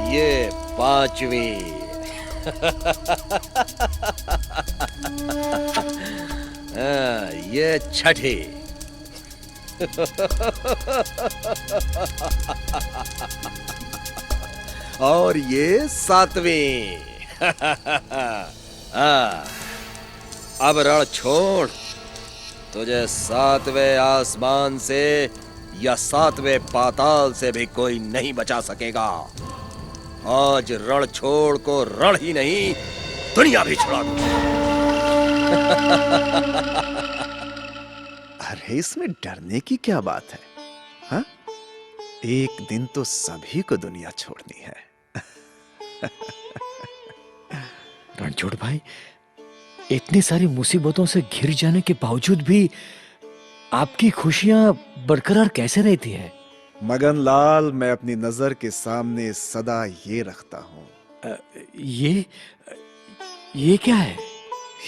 ये पांचवी। ये छठी। और ये सातवीं। अब रण छोड़, तुझे सातवें आसमान से या सातवें पाताल से भी कोई नहीं बचा सकेगा। आज रण छोड़ को रण ही नहीं, दुनिया भी छुड़ा दूं। अरे इसमें डरने की क्या बात है? हाँ? एक दिन तो सभी को दुनिया छोड़नी है। रणछोड़ भाई, इतनी सारी मुसीबतों से घिर जाने के बावजूद भी आपकी खुशियां बरकरार कैसे रहती है? मगन लाल, मैं अपनी नजर के सामने सदा ये रखता हूं। ये क्या है?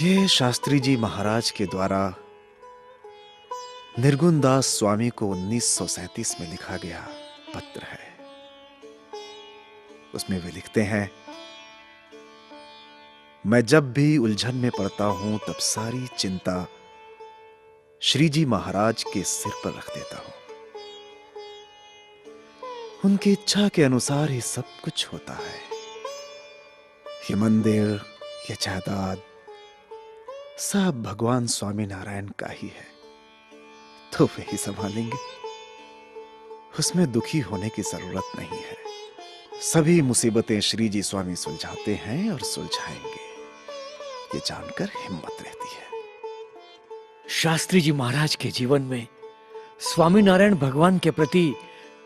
ये शास्त्री जी महाराज के द्वारा निर्गुण दास स्वामी को 1937 में लिखा गया पत्र है। उसमें वे लिखते हैं, मैं जब भी उलझन में पड़ता हूं तब सारी चिंता श्री जी महाराज के सिर पर रख देता हूं। उनकी इच्छा के अनुसार ही सब कुछ होता है। ये मंदिर, ये जायदाद सब भगवान स्वामी नारायण का ही है, तो वे ही संभालेंगे। उसमें दुखी होने की जरूरत नहीं है। सभी मुसीबतें श्री जी स्वामी सुलझाते हैं और सुलझाएंगे, ये जानकर हिम्मत रहती है। शास्त्री जी महाराज के जीवन में स्वामी नारायण भगवान के प्रति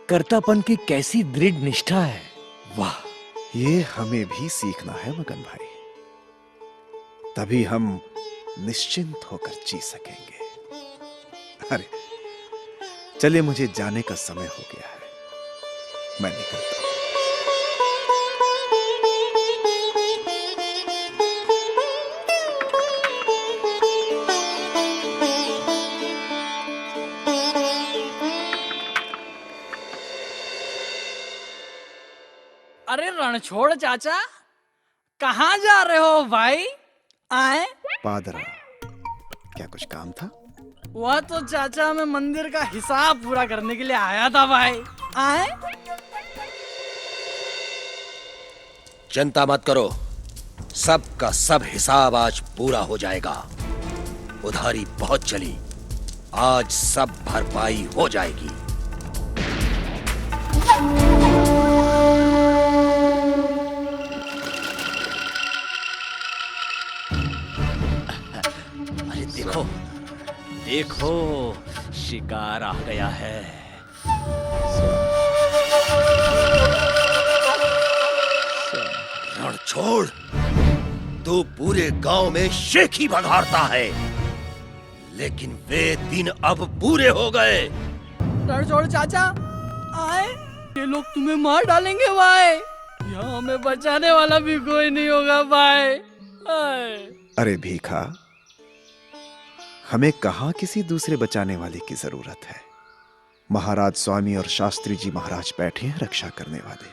कर्तापन की कैसी दृढ़ निष्ठा है। वाह! ये हमें भी सीखना है मगन भाई, तभी हम निश्चिंत होकर जी सकेंगे। अरे चलिए, मुझे जाने का समय हो गया है, मैं निकलता हूं। अरे रणछोड़ चाचा, कहाँ जा रहे हो भाई? आए? पादरा, क्या कुछ काम था? वह तो चाचा, मैं मंदिर का हिसाब पूरा करने के लिए आया था भाई। आए? चिंता मत करो, सबका सब हिसाब आज पूरा हो जाएगा। उधारी बहुत चली, आज सब भरपाई हो जाएगी। अरे देखो देखो, शिकार आ गया है। रणछोड़, तू पूरे गांव में शेख ही भगाड़ता है, लेकिन वे दिन अब पूरे हो गए। रणछोड़ चाचा, आए? ये लोग तुम्हें मार डालेंगे भाई। यहाँ हमें बचाने वाला भी कोई नहीं होगा भाई। आए? अरे भीखा, हमें कहां किसी दूसरे बचाने वाले की जरूरत है। महाराज स्वामी और शास्त्री जी महाराज बैठे हैं रक्षा करने वाले।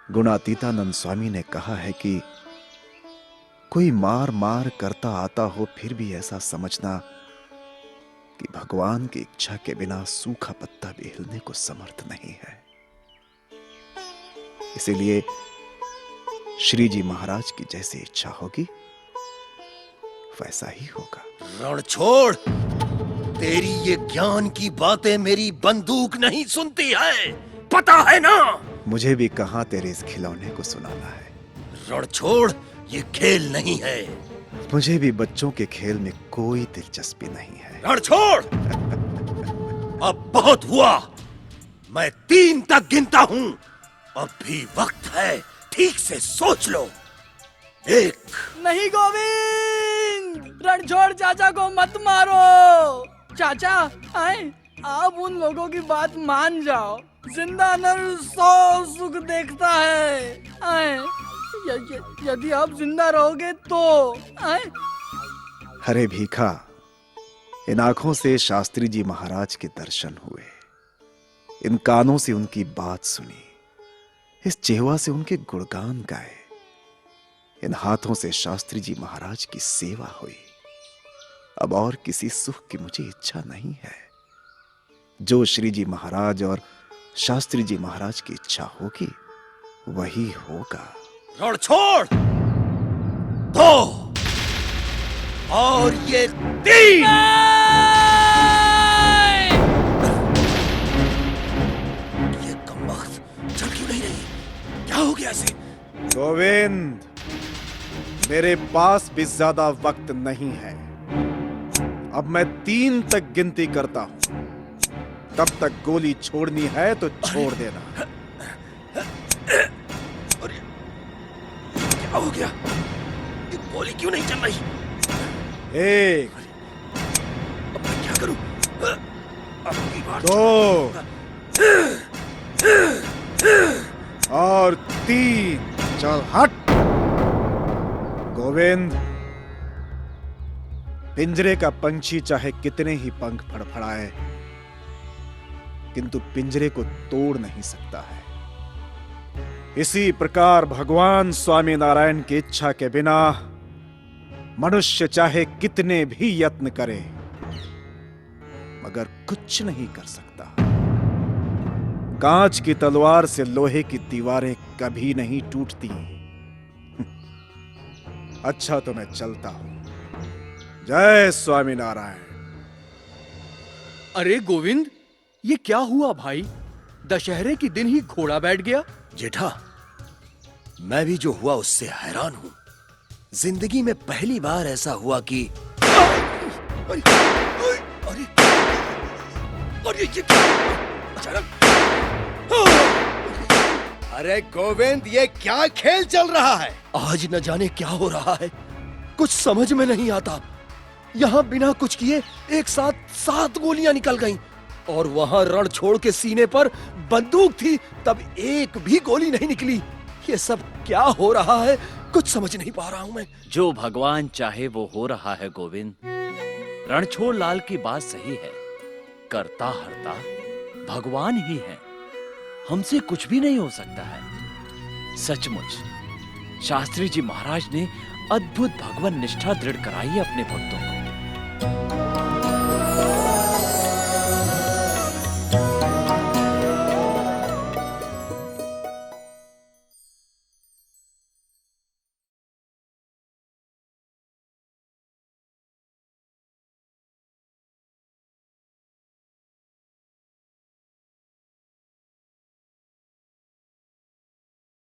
गुणातीतानंद स्वामी ने कहा है कि कोई मार मार करता आता हो, फिर भी ऐसा समझना कि भगवान की इच्छा के बिना सूखा पत्ता भी हिलने को समर्थ नहीं है। इसीलिए श्री जी महाराज की जैसी इच्छा होगी वैसा ही होगा। रणछोड़, तेरी ये ज्ञान की बातें मेरी बंदूक नहीं सुनती है, पता है ना? मुझे भी कहां तेरे इस खिलौने को सुनाना है। रणछोड़, ये खेल नहीं है। मुझे भी बच्चों के खेल में कोई दिलचस्पी नहीं है। रणछोड़, अब बहुत हुआ। मैं 3 तक गिनता हूं। अब भी वक्त है, ठीक से सोच लो। 1। नहीं गोविंद, रणछोड़ चाचा को मत मारो। चाचा, आए? आप उन लोगों की बात मान जाओ। जिंदा नर 100 सुख देखता है। आए? यदि आप जिंदा रहोगे तो। आए? अरे भीखा, इन आंखों से शास्त्री जी महाराज के दर्शन हुए। इन कानों से उनकी बात सुनी, इस जिह्वा से उनके गुणगान गाए, इन हाथों से शास्त्री जी महाराज की सेवा हुई। अब और किसी सुख की मुझे इच्छा नहीं है। जो श्री जी महाराज और शास्त्री जी महाराज की इच्छा होगी वही होगा। रण छोड़, 2 और ये 3। ये कमबख्त चल क्यों नहीं रही? क्या हो गया इसे? गोविंद, मेरे पास भी ज्यादा वक्त नहीं है। अब मैं 3 तक गिनती करता हूं, तब तक गोली छोड़नी है तो छोड़ देना। अरे क्या हो गया? ये गोली क्यों नहीं चल रही? 1, अब मैं क्या करूं? अब की बार 2 और 3। चल हट। गोविंद, पिंजरे का पंछी चाहे कितने ही पंख फड़फड़ाए, किंतु पिंजरे को तोड़ नहीं सकता है। इसी प्रकार भगवान स्वामी नारायण की इच्छा के बिना मनुष्य चाहे कितने भी यत्न करे मगर कुछ नहीं कर सकता। कांच की तलवार से लोहे की दीवारें कभी नहीं टूटती। अच्छा तो मैं चलता हूं। जय स्वामी नारायण। अरे गोविंद, ये क्या हुआ भाई? दशहरे के दिन ही घोड़ा बैठ गया। जेठा, मैं भी जो हुआ उससे हैरान हूं। जिंदगी में पहली बार ऐसा हुआ कि अरे, अरे, अरे ये क्या? अचानक। अरे गोविंद, ये क्या खेल चल रहा है? आज न जाने क्या हो रहा है, कुछ समझ में नहीं आता। यहाँ बिना कुछ किए एक साथ 7 गोलियां निकल गईं और वहां रण छोड़ के सीने पर बंदूक थी, तब एक भी गोली नहीं निकली। ये सब क्या हो रहा है, कुछ समझ नहीं पा रहा हूं मैं। जो भगवान चाहे वो हो रहा है गोविंद। रणछोड़ लाल की बात सही है, करता हरता भगवान ही है, हमसे कुछ भी नहीं हो सकता है। सचमुच शास्त्री जी महाराज ने अद्भुत भगवान निष्ठा दृढ़ कराई है अपने भक्तों को।